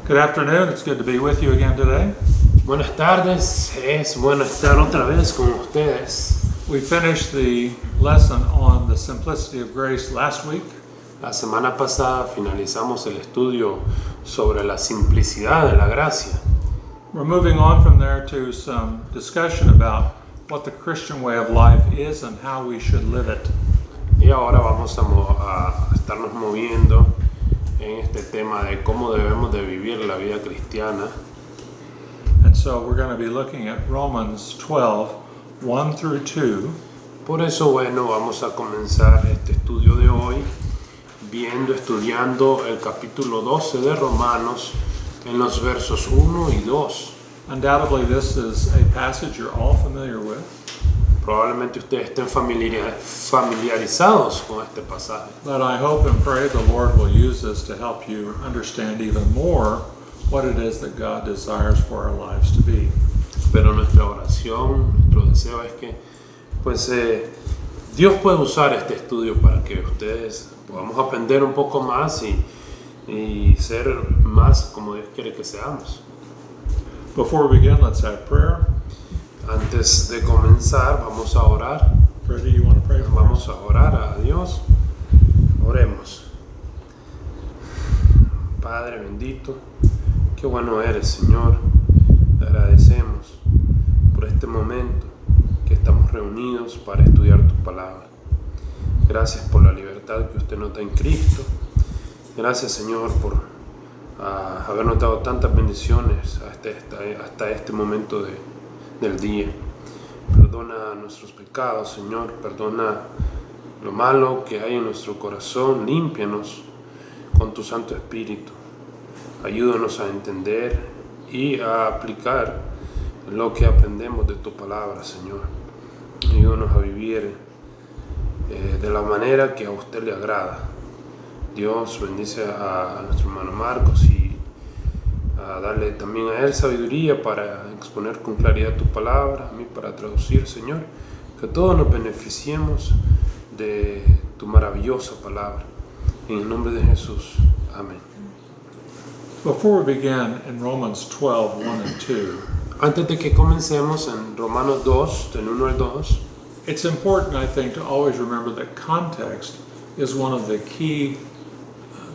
Good afternoon. It's good to be with you again today. Buenas tardes, es bueno estar otra vez con ustedes. We finished the lesson on the simplicity of grace last week. La semana pasada finalizamos el estudio sobre la simplicidad de la gracia. We're moving on from there to some discussion about what the Christian way of life is and how we should live it. Y ahora vamos a estarnos moviendo en este tema de cómo debemos de vivir la vida cristiana. And so we're going to be looking at Romans 12, 1 through 2. Por eso, bueno, vamos a comenzar este estudio de hoy estudiando el capítulo 12 de Romanos en los versos 1 y 2. Undoubtedly, this is a passage you're all familiar with. Probablemente ustedes estén familiarizados con este pasaje. But I hope and pray the Lord will use this to help you understand even more what it is that God desires for our lives to be. Pero nuestra oración, nuestro deseo es que Dios puede usar este estudio para que ustedes podamos aprender un poco más y ser más como Dios quiere que seamos. Before we begin, let's have prayer. Antes de comenzar, vamos a orar. Freddie, you want to pray for us? Vamos a orar a Dios. Oremos. Padre bendito, qué bueno eres, Señor. Te agradecemos por este momento que estamos reunidos para estudiar tu palabra. Gracias por la libertad que usted nos da en Cristo. Gracias, Señor, por habernos dado tantas bendiciones hasta este momento del día. Perdona nuestros pecados, Señor. Perdona lo malo que hay en nuestro corazón. Límpianos con tu Santo Espíritu. Ayúdanos a entender y a aplicar lo que aprendemos de tu palabra, Señor. Ayúdanos a vivir de la manera que a usted le agrada. Dios bendice a nuestro hermano Marcos y a darle también a él sabiduría para exponer con claridad tu palabra, a mí para traducir, Señor. Que todos nos beneficiemos de tu maravillosa palabra. En el nombre de Jesús. Amén. Before we begin in Romans 12, 1 and 2, Antes de que comencemos en Romanos 2, del 1 al 2, it's important, I think, to always remember that context is one of the key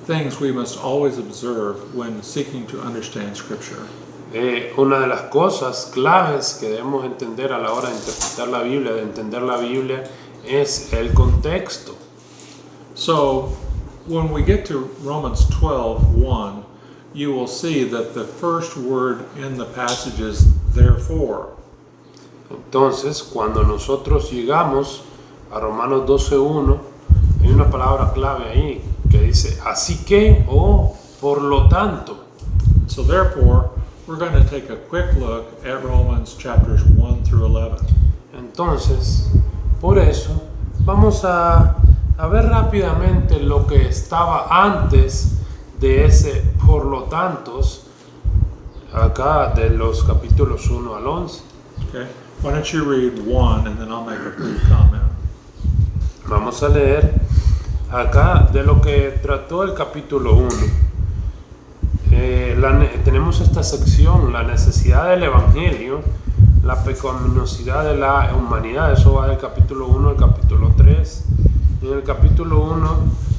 things we must always observe when seeking to understand Scripture. una de las cosas claves que debemos entender a la hora de interpretar la Biblia, de entender la Biblia, es el contexto. So, when we get to Romans 12, 1, you will see that the first word in the passage is therefore. Entonces, cuando nosotros llegamos a Romanos 12:1, hay una palabra clave ahí que dice así que o por lo tanto. So therefore, we're going to take a quick look at Romans chapters 1 through 11. Entonces, por eso, vamos a ver rápidamente lo que estaba antes de ese por lo tantos, acá de los capítulos 1 al 11. Okay? Why don't you read 1 and then I'll make a brief comment. Vamos a leer acá de lo que trató el capítulo 1. Tenemos esta sección, la necesidad del Evangelio, la pecaminosidad de la humanidad. Eso va del capítulo 1 al capítulo 3. En el capítulo 1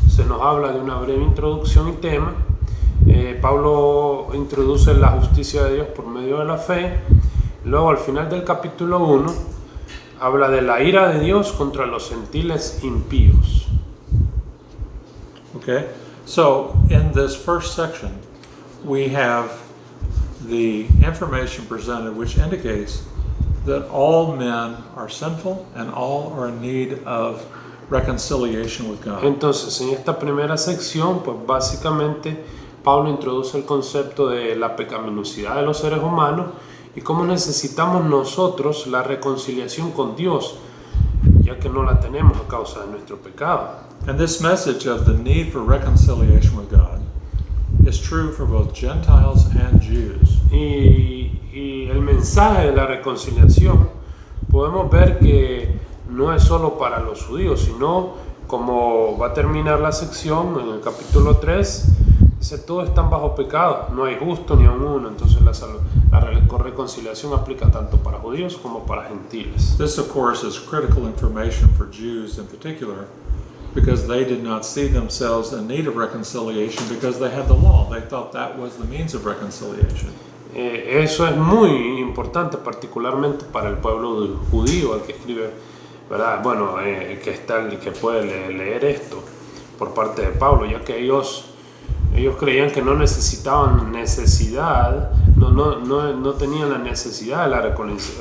se nos habla de una breve introducción y tema. Pablo introduce la justicia de Dios por medio de la fe. Luego al final del capítulo 1 habla de la ira de Dios contra los gentiles impíos. Okay? So, in this first section, we have the information presented which indicates that all men are sinful and all are in need of reconciliation with God. Entonces, en esta primera sección, pues básicamente Pablo introduce el concepto de la pecaminosidad de los seres humanos y cómo necesitamos nosotros la reconciliación con Dios, ya que no la tenemos a causa de nuestro pecado. And this message of the need for reconciliation with God is true for both Gentiles and Jews. Y el mensaje de la reconciliación podemos ver que no es solo para los judíos, sino como va a terminar la sección en el capítulo 3, Dice, todos están bajo pecado, no hay justo ni aun uno. Entonces la reconciliación aplica tanto para judíos como para gentiles. This, of course, is critical information for Jews in particular, because they did not see themselves in need of reconciliation because they had the law. They thought that was the means of reconciliation. Eso es muy importante, particularmente para el pueblo judío al que escribe, ¿verdad? Bueno, que puede leer esto por parte de Pablo, ya que ellos creían que no tenían la necesidad de la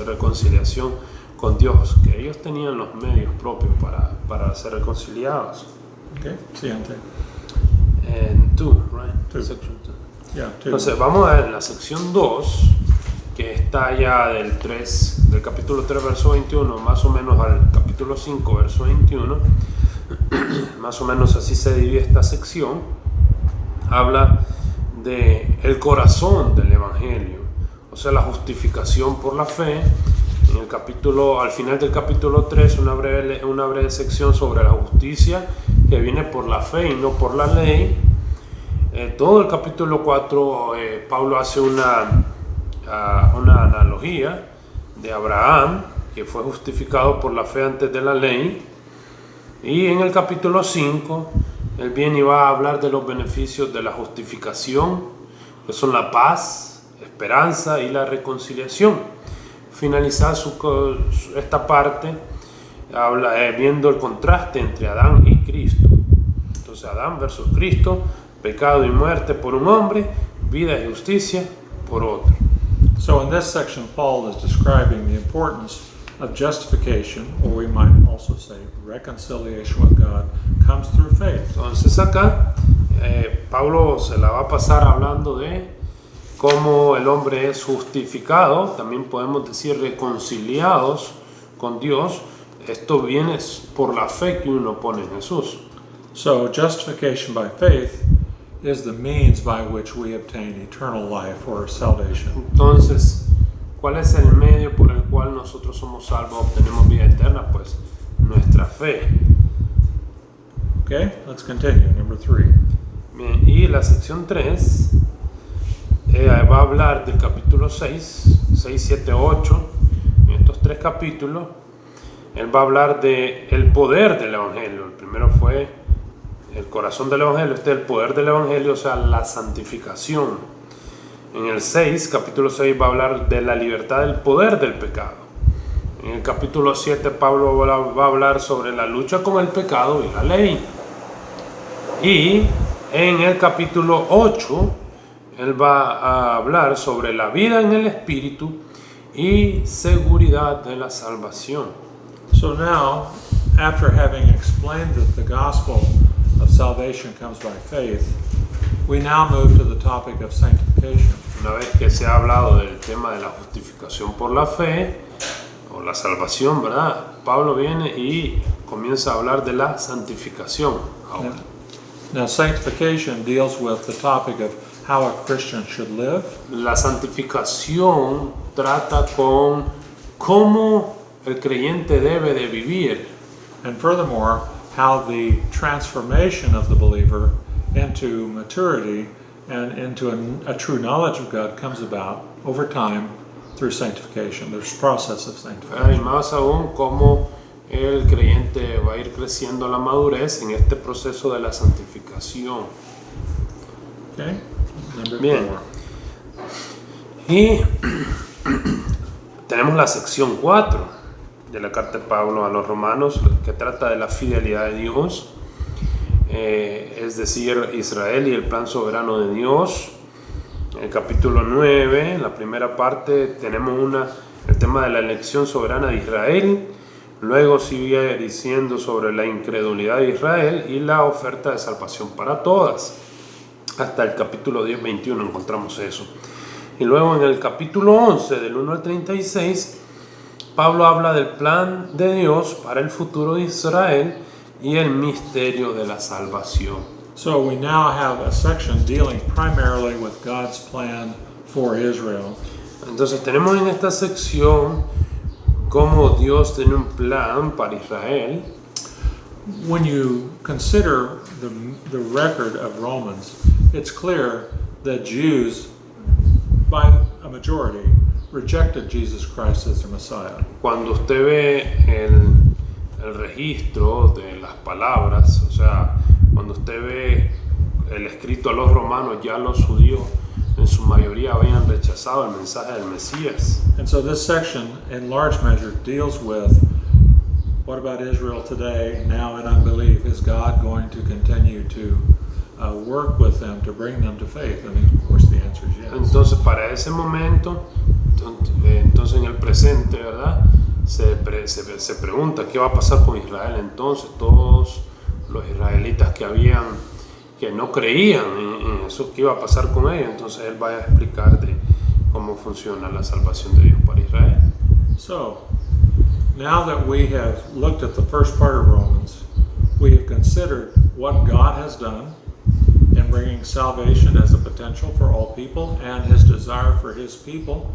reconciliación con Dios, que ellos tenían los medios propios para ser reconciliados. Okay, siguiente. And 2, right? Two. Section 2. Yeah, two. Entonces vamos a ver la sección 2, que está ya del capítulo 3, verso 21, más o menos al capítulo 5, verso 21. Más o menos así se divide esta sección. Habla de el corazón del evangelio, o sea, la justificación por la fe. Al final del capítulo 3, una breve sección sobre la justicia que viene por la fe y no por la ley. Todo el capítulo 4, Pablo hace una analogía de Abraham, que fue justificado por la fe antes de la ley. Y en el capítulo 5, él viene y va a hablar de los beneficios de la justificación, que son la paz, esperanza y la reconciliación. Finalizar esta parte viendo el contraste entre Adán y Cristo. Entonces, Adán versus Cristo, pecado y muerte por un hombre, vida y justicia por otro. So in this section, Paul is describing the importance of justification, or we might also say reconciliation with God, comes through faith. Entonces acá Pablo se la va a pasar hablando de cómo el hombre es justificado, también podemos decir reconciliados con Dios. Esto viene por la fe que uno pone en Jesús. So justification by faith is the means by which we obtain eternal life or salvation. Entonces, ¿cuál es el medio por el cual nosotros somos salvos, obtenemos vida eterna? Pues nuestra fe. Okay, let's continue. Number 3. Bien, y la sección 3 va a hablar del capítulo 6, 7, 8. En estos 3 capítulos, él va a hablar del poder del Evangelio. El primero fue el corazón del Evangelio, este es el poder del Evangelio, o sea, la santificación. En el 6, capítulo 6, va a hablar de la libertad del poder del pecado. En el capítulo 7, Pablo va a hablar sobre la lucha con el pecado y la ley. Y en el capítulo 8, él va a hablar sobre la vida en el Espíritu y seguridad de la salvación. So now, after having explained that the gospel of salvation comes by faith, we now move to the topic of sanctification. Una vez que se ha hablado del tema de la justificación por la fe, o la salvación, ¿verdad? Pablo viene y comienza a hablar de la santificación ahora. Now, sanctification deals with the topic of how a Christian should live. La santificación trata con cómo el creyente debe de vivir. And furthermore, how the transformation of the believer into maturity and into a true knowledge of God comes about over time through sanctification. There's a process of Y sanctification. más aún cómo el creyente va a ir creciendo a la madurez en este proceso de la santificación. Okay? Number Bien. 4. Y tenemos la sección 4 de la carta de Pablo a los romanos, que trata de la fidelidad de Dios, es decir, Israel y el plan soberano de Dios. En el capítulo 9, en la primera parte, tenemos el tema de la elección soberana de Israel. Luego sigue diciendo sobre la incredulidad de Israel y la oferta de salvación para todas. Hasta el capítulo 10, 21 encontramos eso. Y luego en el capítulo 11, del 1 al 36, Pablo habla del plan de Dios para el futuro de Israel y el misterio de la salvación. So we now have a section dealing primarily with God's plan for Israel. Entonces tenemos en esta sección cómo Dios tiene un plan para Israel. When you consider the record of Romans, it's clear that Jews, by a majority, rejected Jesus Christ as their Messiah. Cuando usted ve el registro de las palabras, o sea, cuando usted ve el escrito a los romanos, ya los judíos en su mayoría habían rechazado el mensaje del Mesías. And so this section, in large measure, deals with what about Israel today, now in unbelief? Is God going to continue to work with them to bring them to faith? And of course the answer is yes. Entonces, para ese momento, entonces en el presente, ¿verdad? Se pregunta qué va a pasar con Israel. Entonces, todos los israelitas que no creían en eso, qué iba a pasar con ellos. Entonces, él va a explicar de cómo funciona la salvación de Dios para Israel. So, now that we have looked at the first part of Romans, we have considered what God has done in bringing salvation as a potential for all people and his desire for his people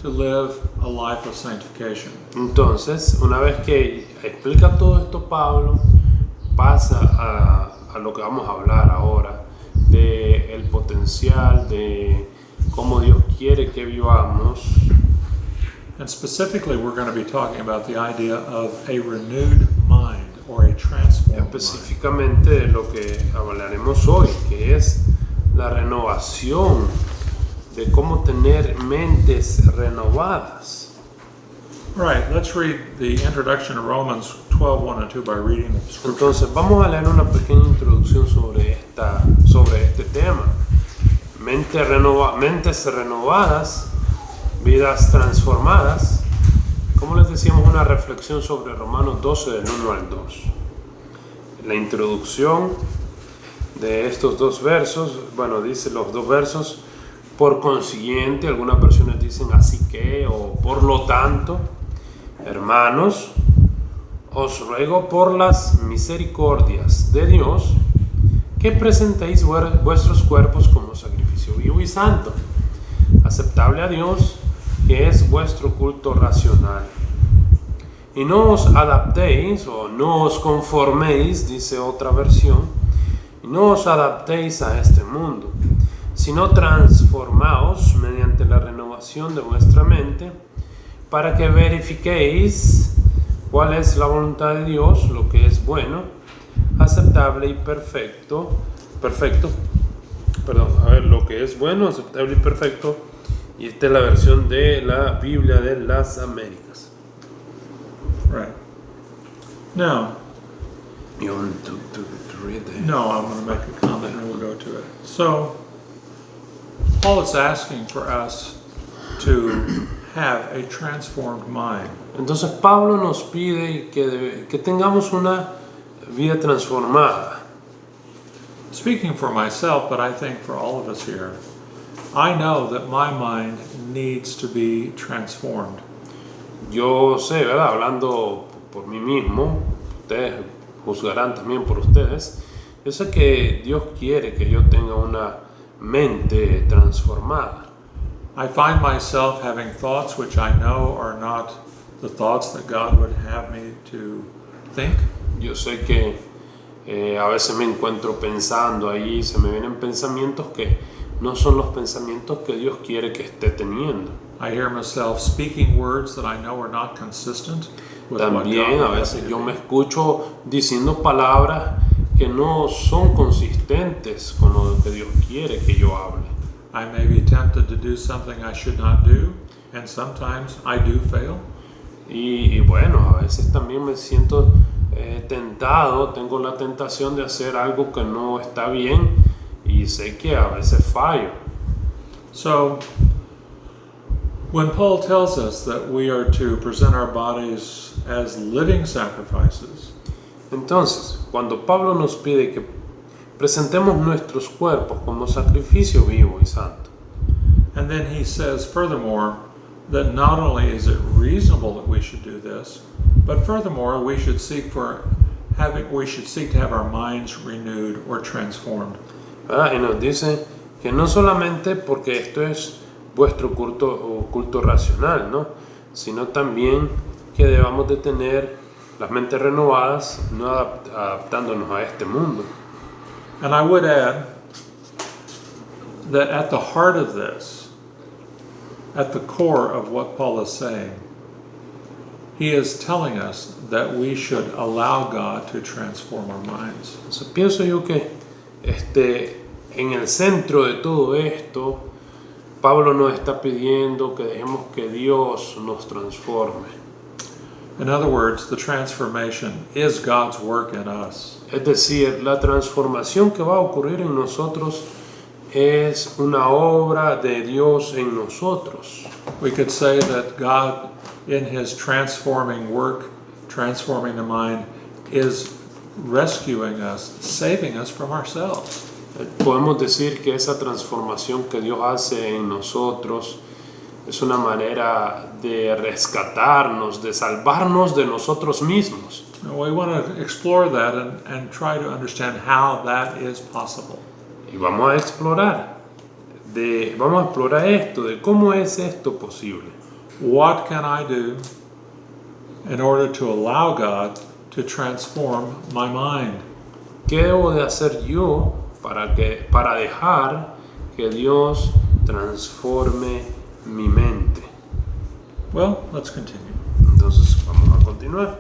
to live a life of sanctification. Entonces, una vez que explica todo esto Pablo, pasa a lo que vamos a hablar ahora, de el potencial, de cómo Dios quiere que vivamos. And specifically, we're going to be talking about the idea of a renewed mind or a transformed mind. Específicamente de lo que hablaremos hoy, que es la renovación, de cómo tener mentes renovadas. All right, let's read the introduction to Romans 12:1 and 2 by reading the scripture. Entonces vamos a leer una pequeña introducción sobre este tema. Mentes renovadas, vidas transformadas. Como les decíamos, una reflexión sobre Romanos 12 del 1 al 2. La introducción de estos dos versos, bueno, dice los dos versos, por consiguiente, algunas versiones dicen así que, o por lo tanto, hermanos, os ruego por las misericordias de Dios que presentéis vuestros cuerpos como sacrificio vivo y santo, aceptable a Dios, que es vuestro culto racional. Y no os adaptéis o no os conforméis, dice otra versión, y no os adaptéis a este mundo, sino transformaos mediante la renovación de vuestra mente, para que verifiquéis cuál es la voluntad de Dios, lo que es bueno, aceptable y lo que es bueno, aceptable y perfecto. Y esta es la versión de la Biblia de las Américas. Right. Now, You want to read that? no, I'm going to make a comment and we'll go to it. So, Paul is asking for us to have a transformed mind. Entonces Pablo nos pide que tengamos una vida transformada. Speaking for myself, but I think for all of us here, I know that my mind needs to be transformed. Yo sé, ¿verdad? Hablando por mí mismo, ustedes juzgarán también por ustedes. Yo sé que Dios quiere que yo tenga una mente transformada. I find myself having thoughts which I know are not the thoughts that God would have me to think. Yo sé que a veces me encuentro pensando ahí, se me vienen pensamientos que no son los pensamientos que Dios quiere que esté teniendo. I hear myself speaking words that I know are not consistent with what God También a would have veces me yo to me be. escucho diciendo palabras que no son consistentes con lo que Dios quiere que yo hable. I may be tempted to do something I should not do, and sometimes I do fail. Y bueno, a veces también me siento tentado, tengo la tentación de hacer algo que no está bien y sé que a veces fallo. So, when Paul tells us that we are to present our bodies as living sacrifices, Entonces, cuando Pablo nos pide que presentemos nuestros cuerpos como sacrificio vivo y santo, and then he says, furthermore, that not only is it reasonable that we should do this, but furthermore, we should seek to have our minds renewed or transformed. ¿verdad? Y nos dice que no solamente porque esto es vuestro culto racional, ¿no? Sino también que debamos de tener las mentes renovadas, no adaptándonos a este mundo. And I would add that at the heart of this, at the core of what Paul is saying, he is telling us that we should allow God to transform our minds. Entonces, pienso yo que en el centro de todo esto, Pablo nos está pidiendo que dejemos que Dios nos transforme. In other words, the transformation is God's work in us. Es decir, la transformación que va a ocurrir en nosotros es una obra de Dios en nosotros. We could say that God, in his transforming work, transforming the mind, is rescuing us, saving us from ourselves. Podemos decir que esa transformación que Dios hace en nosotros es una manera de rescatarnos, de salvarnos de nosotros mismos. And we want to explore that and try to understand how that is possible. Y vamos a explorar esto, de cómo es esto posible. What can I do in order to allow God to transform my mind? ¿Qué debo de hacer yo para dejar que Dios transforme mi mente? Well, let's continue. Entonces vamos a continuar.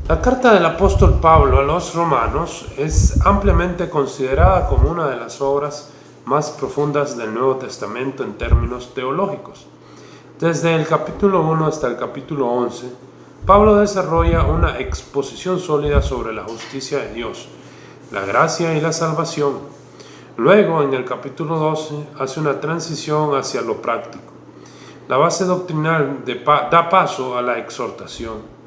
La carta del apóstol Pablo a los romanos es ampliamente considerada como una de las obras más profundas del Nuevo Testamento en términos teológicos. Desde el capítulo 1 hasta el capítulo 11, Pablo desarrolla una exposición sólida sobre la justicia de Dios, la gracia y la salvación. Luego, en el capítulo 12, hace una transición hacia lo práctico. La base doctrinal da paso a la exhortación.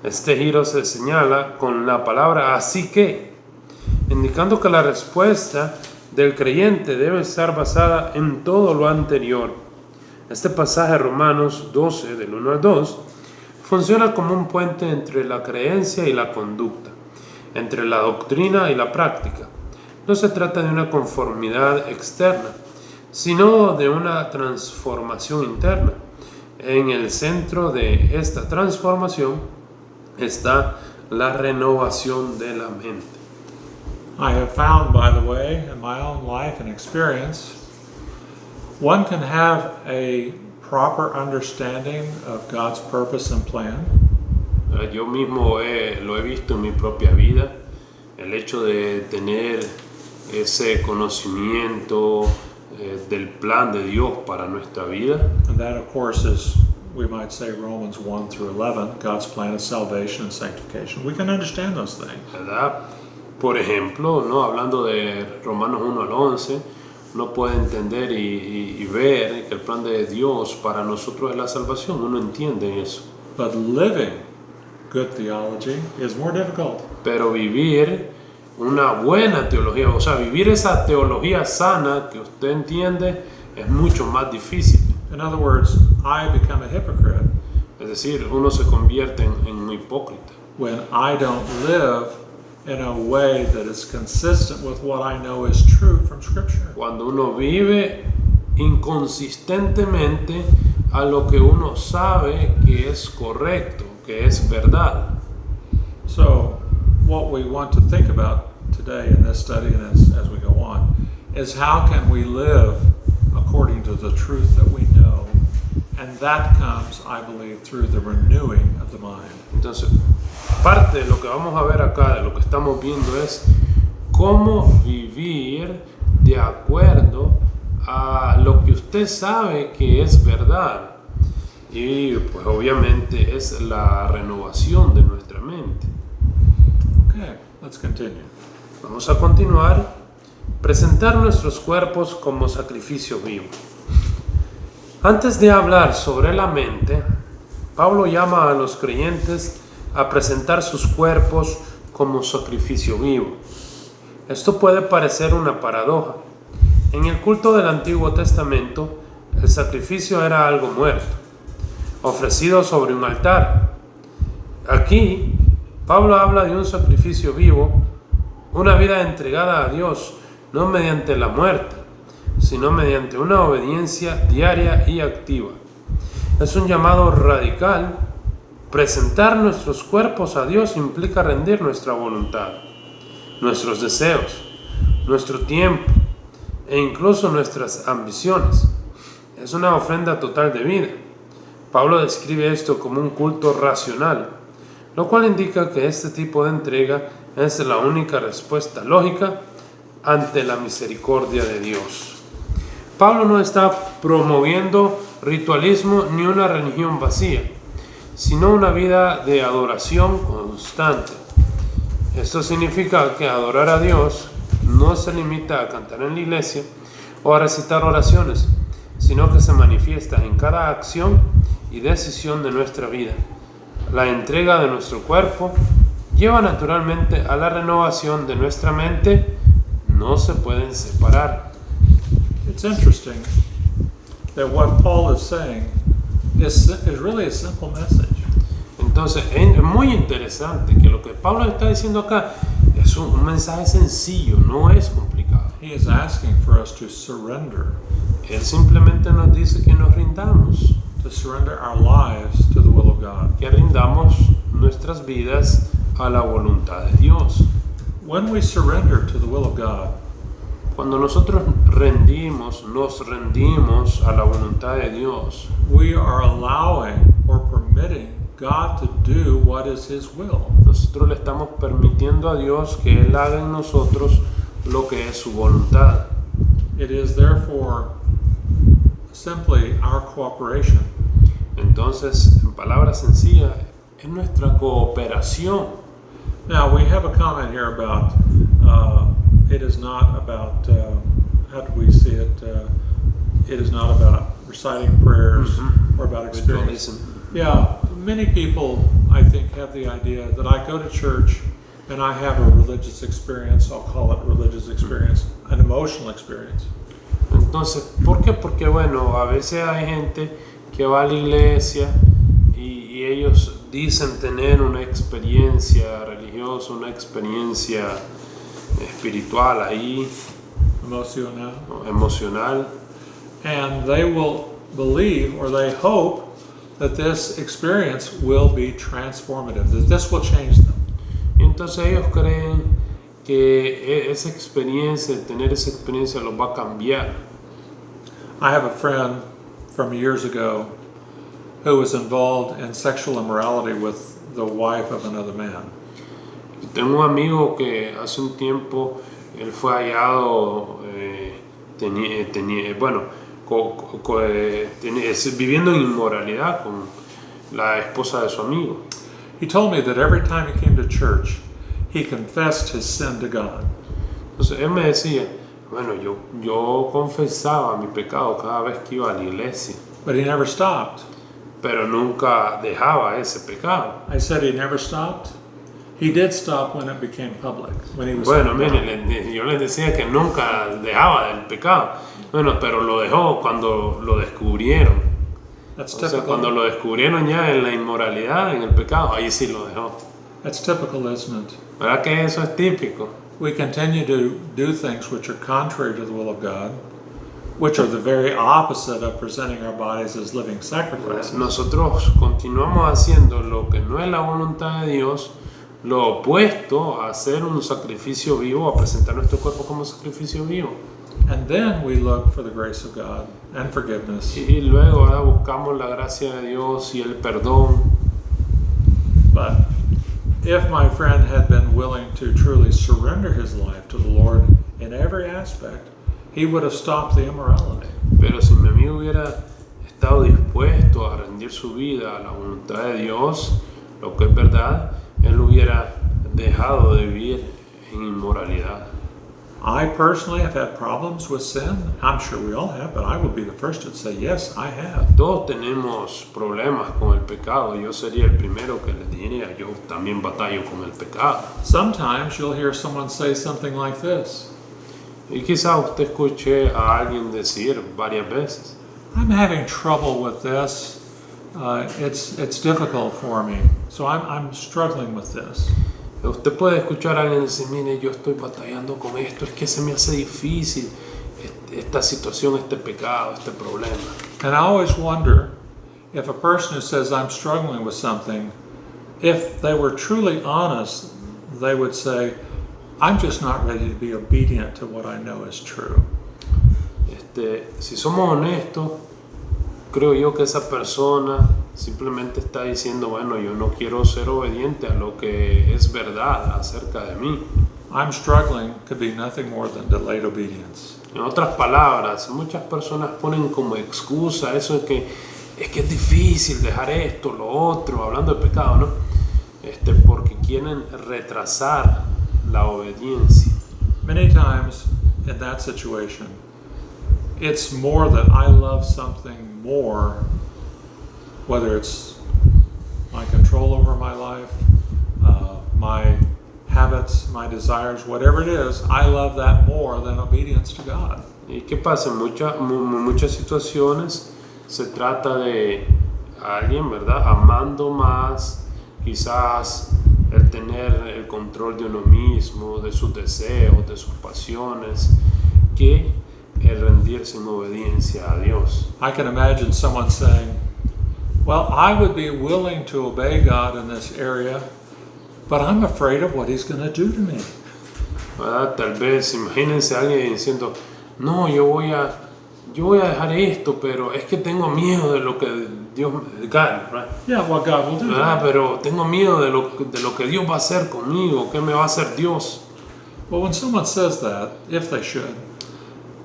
Este giro se señala con la palabra así que, indicando que la respuesta del creyente debe estar basada en todo lo anterior. Este pasaje de Romanos 12, del 1 al 2, funciona como un puente entre la creencia y la conducta, entre la doctrina y la práctica. No se trata de una conformidad externa, sino de una transformación interna. En el centro de esta transformación está la renovación de la mente. I have found, by the way, in my own life and experience, one can have a proper understanding of God's purpose and plan. Yo mismo lo he visto en mi propia vida, el hecho de tener ese conocimiento del plan de Dios para nuestra vida. And that, of course, is, we might say, Romans 1 through 11, God's plan of salvation and sanctification. We can understand those things. ¿Verdad? Por ejemplo, ¿no? Hablando de Romanos 1 al 11, uno puede entender y ver que el plan de Dios para nosotros es la salvación. Uno entiende eso. But living good theology is more difficult. Pero vivir una buena teología, o sea, vivir esa teología sana que usted entiende, es mucho más difícil. In other words, I become a hypocrite Es decir, uno se convierte en un hipócrita when I don't live in a way that is consistent with what I know is true from Scripture. cuando uno vive inconsistentemente a lo que uno sabe que es correcto, que es verdad. So, what we want to think about today in this study and as we go on is how can we live according to the truth that we know, and that comes, I believe, through the renewing of the mind. Entonces, parte de lo que vamos a ver acá, de lo que estamos viendo, es cómo vivir de acuerdo a lo que usted sabe que es verdad. Y pues obviamente es la renovación de nuestra mente. Okay, let's continue. Vamos a continuar. Presentar nuestros cuerpos como sacrificio vivo. Antes de hablar sobre la mente, Pablo llama a los creyentes a presentar sus cuerpos como sacrificio vivo. Esto puede parecer una paradoja. En el culto del Antiguo Testamento, el sacrificio era algo muerto, ofrecido sobre un altar. Aquí, Pablo habla de un sacrificio vivo, una vida entregada a Dios, no mediante la muerte, sino mediante una obediencia diaria y activa. Es un llamado radical. Presentar nuestros cuerpos a Dios implica rendir nuestra voluntad. nuestros deseos, nuestro tiempo e incluso nuestras ambiciones. Es una ofrenda total de vida. Pablo describe esto como un culto racional, lo cual indica que este tipo de entrega es la única respuesta lógica ante la misericordia de Dios. Pablo no está promoviendo ritualismo ni una religión vacía, sino una vida de adoración constante. Esto significa que adorar a Dios no se limita a cantar en la iglesia o a recitar oraciones, sino que se manifiesta en cada acción y decisión de nuestra vida. La entrega de nuestro cuerpo lleva naturalmente a la renovación de nuestra mente, no se pueden separar. It's interesting that what Paul is saying is really a simple message. Entonces es muy interesante que lo que Pablo está diciendo acá es un mensaje sencillo, no es complicado. He is asking for us to surrender, Él simplemente nos dice que nos rindamos, to surrender our lives to the will of God. que rindamos nuestras vidas a la voluntad de Dios. When we surrender to the will of God, Cuando nosotros nos rendimos a la voluntad de Dios, we are allowing or permitting God to do what is His will. nosotros le estamos permitiendo a Dios que Él haga en nosotros lo que es su voluntad. It is therefore simply our cooperation. Entonces, en palabras sencillas, es nuestra cooperación. Now we have a comment here about it is not about how do we see it? It is not about reciting prayers or about experience. Ritualism. Yeah, many people I think have the idea that I go to church and I have a religious experience. I'll call it religious experience, an emotional experience. Entonces, ¿por qué? Porque bueno, a veces hay gente que va a la iglesia y ellos dicen tener una experiencia religiosa, una experiencia espiritual ahí, Emocional. emocional, And they will believe or they hope that this experience will be transformative, that this will change them. y entonces ellos creen que esa experiencia, tener esa experiencia los va a cambiar. I have a friend from years ago who was involved in sexual immorality with the wife of another man. Tengo un amigo que hace un tiempo él fue hallado viviendo en inmoralidad con la esposa de su amigo. He told me that every time he came to church, he confessed his sin to God. Entonces él me decía, bueno, yo confesaba mi pecado cada vez que iba a la iglesia, But he never stopped. pero nunca dejaba ese pecado. I said he never stopped. He did stop when it became public, when he was Bueno, found out. mire, yo les decía que nunca dejaba el pecado. Bueno, pero lo dejó cuando lo descubrieron. That's O sea, typical. cuando lo descubrieron ya en la inmoralidad, en el pecado, ahí sí lo dejó. That's typical, isn't it? ¿Verdad que eso es típico? We continue to do things which are contrary to the will of God, which are the very opposite of presenting our bodies as living sacrifices. Nosotros continuamos haciendo lo que no es la voluntad de Dios, lo opuesto a hacer un sacrificio vivo, a presentar nuestro cuerpo como sacrificio vivo. And then we look for the grace of God and forgiveness. Y luego ahora buscamos la gracia de Dios y el perdón. But if my friend had been willing to truly surrender his life to the Lord in every aspect, he would have stopped the immorality. Pero si mi amigo hubiera estado dispuesto a rendir su vida a la voluntad de Dios, lo que es verdad, él hubiera dejado de vivir en inmoralidad. I personally have had problems with sin. I'm sure we all have, but I would be the first to say, yes, I have. Todos tenemos problemas con el pecado. Yo sería el primero que les diría, yo también batallo con el pecado. Sometimes you'll hear someone say something like this: Y quizá usted escuche a alguien decir varias veces, I'm having trouble with this. It's difficult for me, so I'm struggling with this. usted puede escuchar a alguien decir, mire, yo estoy batallando con esto, es que se me hace difícil esta situación, este pecado, este problema. And I always wonder if a person who says I'm struggling with something, if they were truly honest, they would say, I'm just not ready to be obedient to what I know is true. Si somos honestos, creo yo que esa persona simplemente está diciendo, bueno, yo no quiero ser obediente a lo que es verdad acerca de mí. I'm struggling could be nothing more than delayed obedience. En otras palabras, muchas personas ponen como excusa eso de que es difícil dejar esto, lo otro, hablando de pecado, ¿no? Porque quieren retrasar la obediencia. Many times in that situation, it's more that I love something more, whether it's my control over my life, my habits, my desires, whatever it is, I love that more than obedience to God. ¿Y qué pasa? En muchas situaciones se trata de alguien, ¿verdad? Amando más, quizás el tener el control de uno mismo, de sus deseos, de sus pasiones, que el rendirse en obediencia a Dios. I can imagine someone saying, well, I would be willing to obey God in this area, but I'm afraid of what He's going to do to me. ¿Verdad? Tal vez, imagínense a alguien diciendo, no, yo voy a dejar esto, pero es que tengo miedo de lo que Dios, God, right? Yeah, what God will do. ¿Verdad? Pero tengo miedo de lo que Dios va a hacer conmigo, ¿qué me va a hacer Dios? Well, when someone says that, if they should,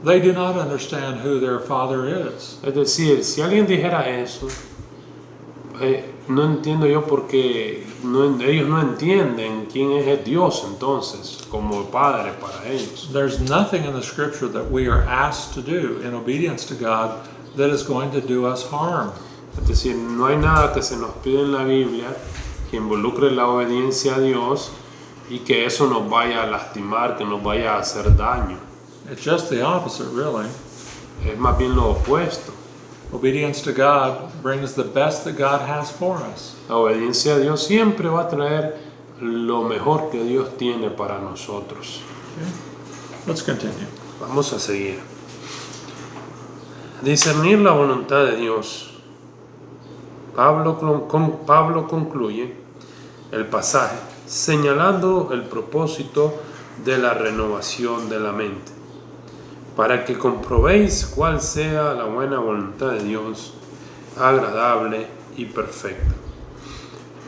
they do not understand who their Father is. Es decir, si alguien dijera eso, no entiendo yo porque ellos no entienden quién es Dios entonces como Padre para ellos. There's nothing in the Scripture that we are asked to do in obedience to God that is going to do us harm. Es decir, no hay nada que se nos pide en la Biblia que involucre la obediencia a Dios y que eso nos vaya a lastimar, que nos vaya a hacer daño. It's just the opposite, really. Es más bien lo opuesto. Obedience to God brings the best that God has for us. La obediencia a Dios siempre va a traer lo mejor que Dios tiene para nosotros. Okay. Let's continue. Vamos a seguir. Discernir la voluntad de Dios. Pablo concluye el pasaje señalando el propósito de la renovación de la mente, para que comprobéis cuál sea la buena voluntad de Dios, agradable y perfecta.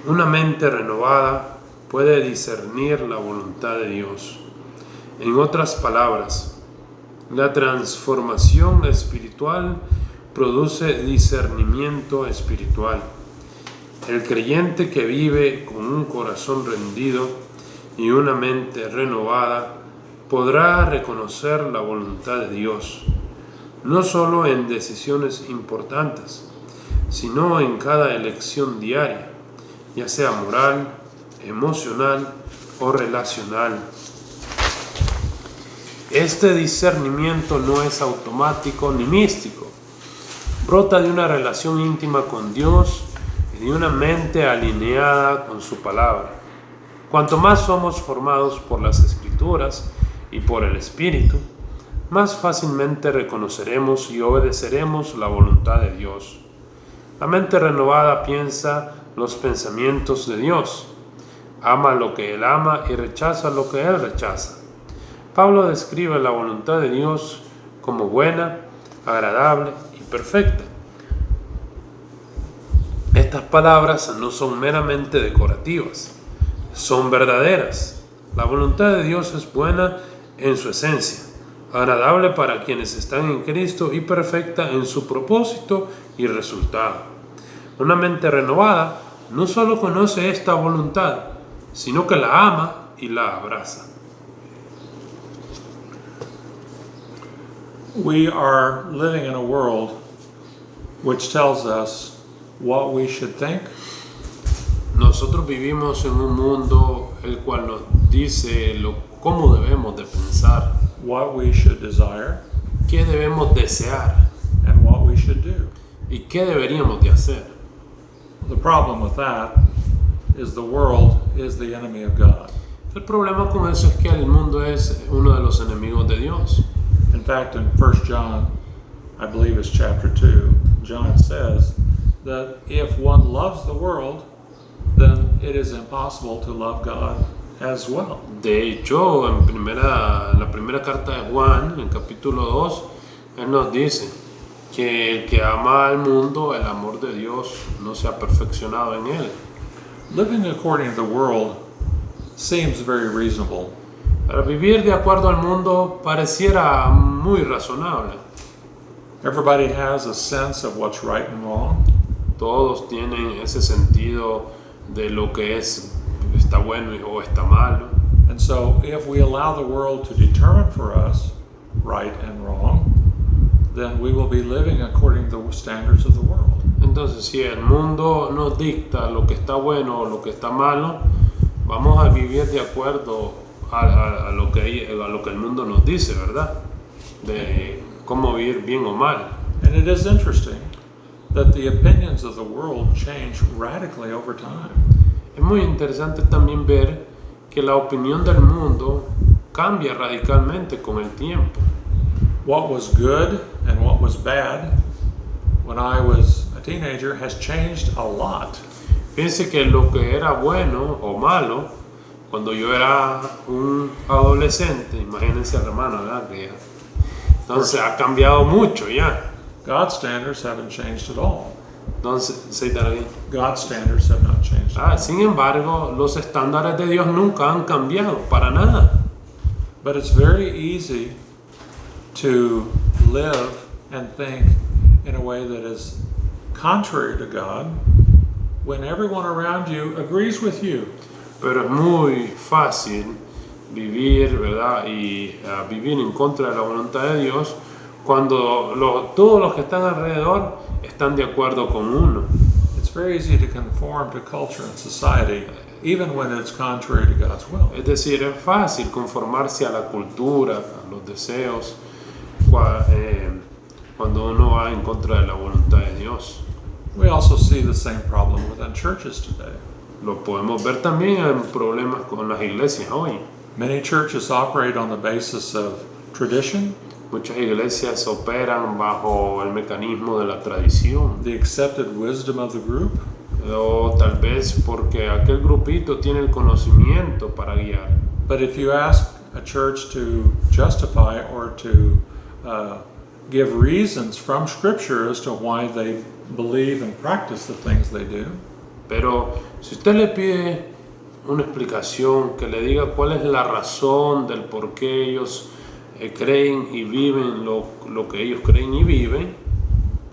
Una mente renovada puede discernir la voluntad de Dios. En otras palabras, la transformación espiritual produce discernimiento espiritual. El creyente que vive con un corazón rendido y una mente renovada podrá reconocer la voluntad de Dios, no solo en decisiones importantes, sino en cada elección diaria, ya sea moral, emocional o relacional. Este discernimiento no es automático ni místico. Brota de una relación íntima con Dios y de una mente alineada con su palabra. Cuanto más somos formados por las Escrituras y por el Espíritu, más fácilmente reconoceremos y obedeceremos la voluntad de Dios. La mente renovada piensa los pensamientos de Dios, ama lo que Él ama y rechaza lo que Él rechaza. Pablo describe la voluntad de Dios como buena, agradable y perfecta. Estas palabras no son meramente decorativas, son verdaderas. La voluntad de Dios es buena en su esencia, agradable para quienes están en Cristo y perfecta en su propósito y resultado. Una mente renovada no solo conoce esta voluntad, sino que la ama y la abraza. We are living in a world which tells us what we should think, Nosotros vivimos en un mundo el cual nos dice cómo debemos de pensar, what we should desire, qué debemos desear and what we should do. y qué deberíamos de hacer. The problem with that is the world is the enemy of God. El problema con eso es que el mundo es uno de los enemigos de Dios. In fact, in 1 John, I believe it's chapter 2, John says that if one loves the world, then it is impossible to love God as well. De hecho, en la primera carta de Juan, en capítulo 2, él nos dice que el que ama al mundo, el amor de Dios no se ha perfeccionado en él. Living according to the world seems very reasonable, Para vivir de acuerdo al mundo pareciera muy razonable. everybody has a sense of what's right and wrong. Todos tienen ese sentido de lo que está bueno o está malo. And so if we allow the world to determine for us right and wrong, then we will be living according to the standards of the world. Entonces, si el mundo nos dicta lo que está bueno o lo que está malo, vamos a vivir de acuerdo a lo que el mundo nos dice, ¿verdad? De cómo vivir bien o mal. And it is interesting that the opinions of the world change radically over time. Es muy interesante también ver que la opinión del mundo cambia radicalmente con el tiempo. What was good and what was bad when I was a teenager has changed a lot. Piense que lo que era bueno o malo cuando yo era un adolescente, imagínense hermano, ¿verdad? Entonces ha cambiado mucho ya. God's standards haven't changed at all. Entonces, ¿sí está bien? God's standards have not changed. Sin embargo, los estándares de Dios nunca han cambiado, para nada. But it's very easy to live and think in a way that is contrary to God when everyone around you agrees with you. Pero es muy fácil vivir, ¿verdad? Y vivir en contra de la voluntad de Dios cuando todos los que están alrededor están de acuerdo con uno. It's very easy to conform to culture and society even when it's contrary to God's will. Es decir, es fácil conformarse a la cultura, a los deseos, cuando uno va en contra de la voluntad de Dios. We also see the same problem within churches today. Lo podemos ver también en problemas con las iglesias hoy. Many churches operate on the basis of tradition, Muchas iglesias operan bajo el mecanismo de la tradición, the accepted wisdom of the group, o tal vez porque aquel grupito tiene el conocimiento para guiar. but if you ask a church to justify or to give reasons from Scripture as to why they believe and practice the things they do, Pero si usted le pide una explicación, que le diga cuál es la razón del por qué ellos creen y viven lo que ellos creen y viven,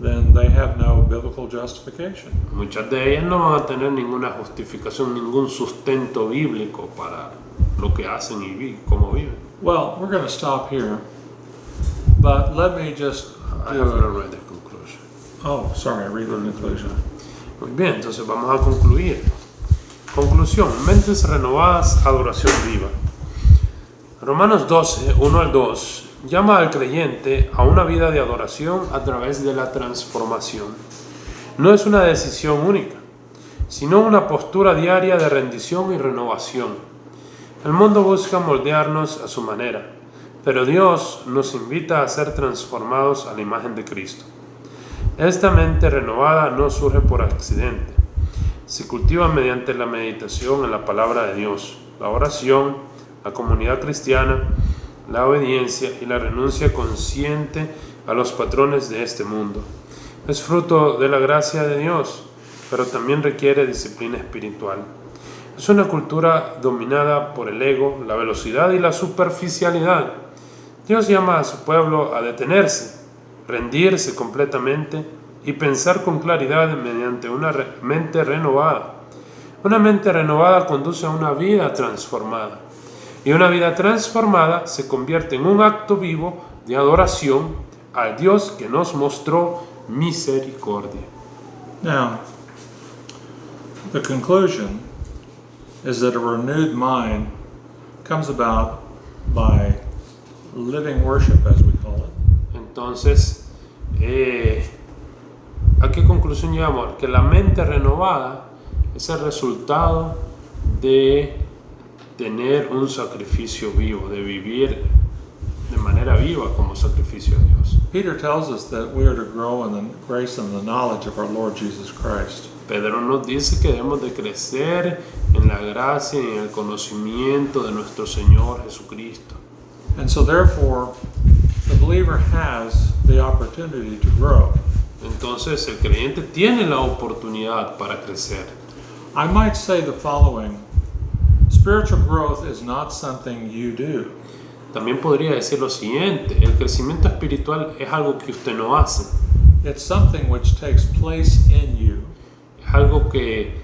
then they have no biblical justification. muchas de ellas no van a tener ninguna justificación, ningún sustento bíblico para lo que hacen y cómo viven. Well, we're going to stop here, but let me just I do have a, read the conclusion. oh, sorry, read the conclusion. Muy bien, entonces vamos a concluir. Conclusión, mentes renovadas, adoración viva. Romanos 12, 1 al 2, llama al creyente a una vida de adoración a través de la transformación. No es una decisión única, sino una postura diaria de rendición y renovación. El mundo busca moldearnos a su manera, pero Dios nos invita a ser transformados a la imagen de Cristo. Esta mente renovada no surge por accidente. Se cultiva mediante la meditación en la palabra de Dios, la oración, la comunidad cristiana, la obediencia y la renuncia consciente a los patrones de este mundo. Es fruto de la gracia de Dios, pero también requiere disciplina espiritual. Es una cultura dominada por el ego, la velocidad y la superficialidad. Dios llama a su pueblo a detenerse, rendirse completamente y pensar con claridad mediante una mente renovada. Una mente renovada conduce a una vida transformada. Y una vida transformada se convierte en un acto vivo de adoración al Dios que nos mostró misericordia. Now, the conclusion is that a renewed mind comes about by living worship, as we call it. Entonces, ¿a qué conclusión llegamos? Que la mente renovada es el resultado de tener un sacrificio vivo, de vivir de manera viva como sacrificio a Dios. Peter tells us that we are to grow in the grace and the knowledge of our Lord Jesus Christ. Pedro nos dice que debemos de crecer en la gracia y en el conocimiento de nuestro Señor Jesucristo. And so therefore, the believer has the opportunity to grow. Entonces el creyente tiene la oportunidad para crecer. I might say the following: spiritual growth is not something you do. También podría decir lo siguiente: el crecimiento espiritual es algo que usted no hace, It's something which takes place in you. es algo que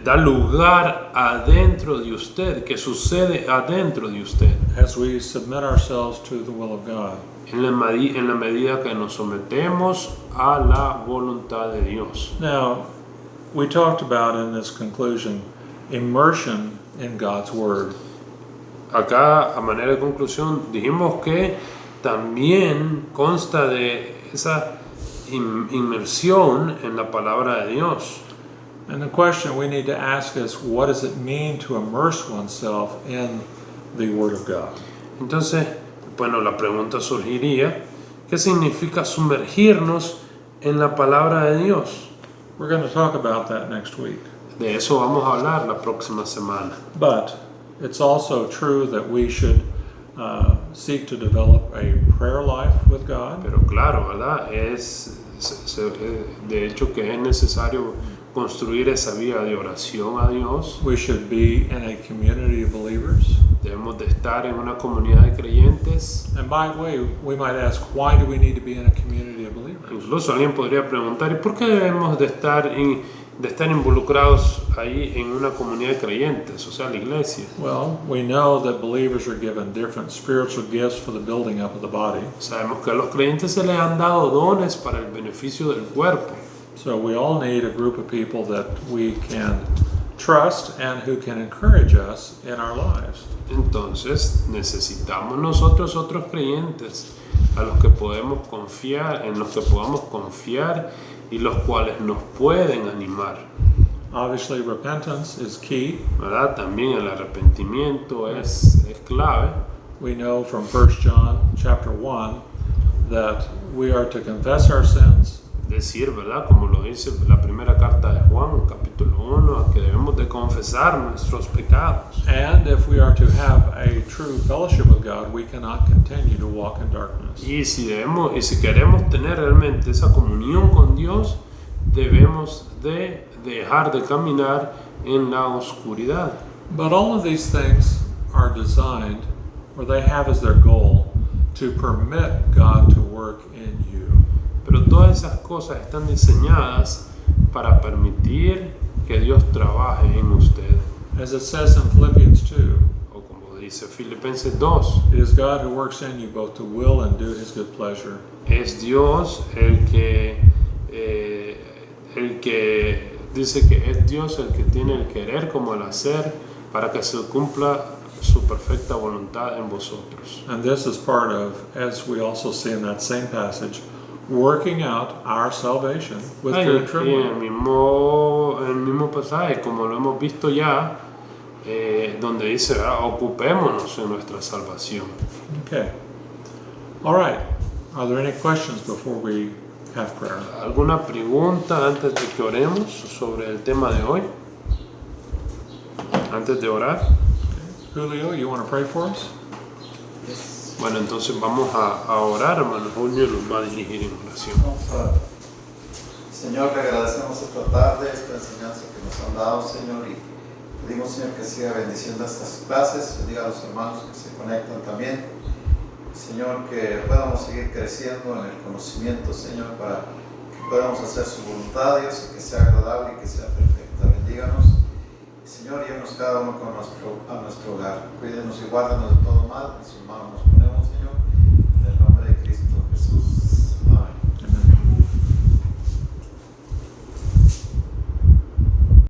da lugar adentro de usted, que sucede adentro de usted, As we submit ourselves to the will of God. en la medida que nos sometemos a la voluntad de Dios. Now, we talked about in this conclusion immersion in God's Word. Acá, a manera de conclusión, dijimos que también consta de esa inmersión en la palabra de Dios. And the question we need to ask is, what does it mean to immerse oneself in the Word of God? Entonces, bueno, la pregunta surgiría: ¿qué significa sumergirnos en la palabra de Dios? We're going to talk about that next week. De eso vamos a hablar la próxima semana. But it's also true that we should seek to develop a prayer life with God. Pero claro, ¿verdad? De hecho que es necesario construir esa vida de oración a Dios. We should be in a community of believers. Debemos de estar en una comunidad de creyentes. And by the way, we might ask, why do we need to be in a community of believers? Incluso alguien podría preguntar: ¿y por qué debemos de estar involucrados ahí en una comunidad de creyentes, o sea, la iglesia? Well, we know that believers are given different spiritual gifts for the building up of the body. Sabemos que a los creyentes se les han dado dones para el beneficio del cuerpo. So we all need a group of people that we can trust and who can encourage us in our lives. Entonces necesitamos nosotros otros creyentes a los que podemos confiar, en los que podamos confiar y los cuales nos pueden animar. Obviously, repentance is key. ¿Verdad? También el arrepentimiento es clave. We know from 1 John chapter 1 that we are to confess our sins. Decir, ¿verdad? Como lo dice la primera carta de Juan, capítulo 1, que debemos de confesar nuestros pecados. And if we are to have a true fellowship with God, we cannot continue to walk in darkness. Y si queremos tener realmente esa comunión con Dios, debemos de dejar de caminar en la oscuridad. But all of these things are designed, or they have as their goal, to permit God to work in you. Pero todas esas cosas están diseñadas para permitir que Dios trabaje en usted. As it says in Philippians 2, O como dice Filipenses 2, it is God who works in you both to will and do His good pleasure. es Dios el que dice que es Dios el que tiene el querer como el hacer para que se cumpla su perfecta voluntad en vosotros. And this is part of, as we also see in that same passage, working out our salvation with fear and Y en trembling. el mismo pasaje, como lo hemos visto ya, donde dice, ocupémonos en nuestra salvación. Okay. All right. Are there any questions before we have prayer? ¿Alguna pregunta antes de que oremos sobre el tema de hoy? Antes de orar. Julio, you want to pray for us? Bueno, entonces vamos a orar, hermano Julio nos va a dirigir en oración. Vamos a orar. Señor, le agradecemos esta tarde, esta enseñanza que nos han dado, Señor, y pedimos, Señor, que siga bendiciendo estas clases, bendiga a los hermanos que se conectan también. Señor, que podamos seguir creciendo en el conocimiento, Señor, para que podamos hacer su voluntad, Dios, y que sea agradable y que sea perfecta. Bendíganos, Señor, llévenos cada uno a nuestro hogar. Cuídenos y guárdenos de todo mal. En sus manos nos ponemos, Señor.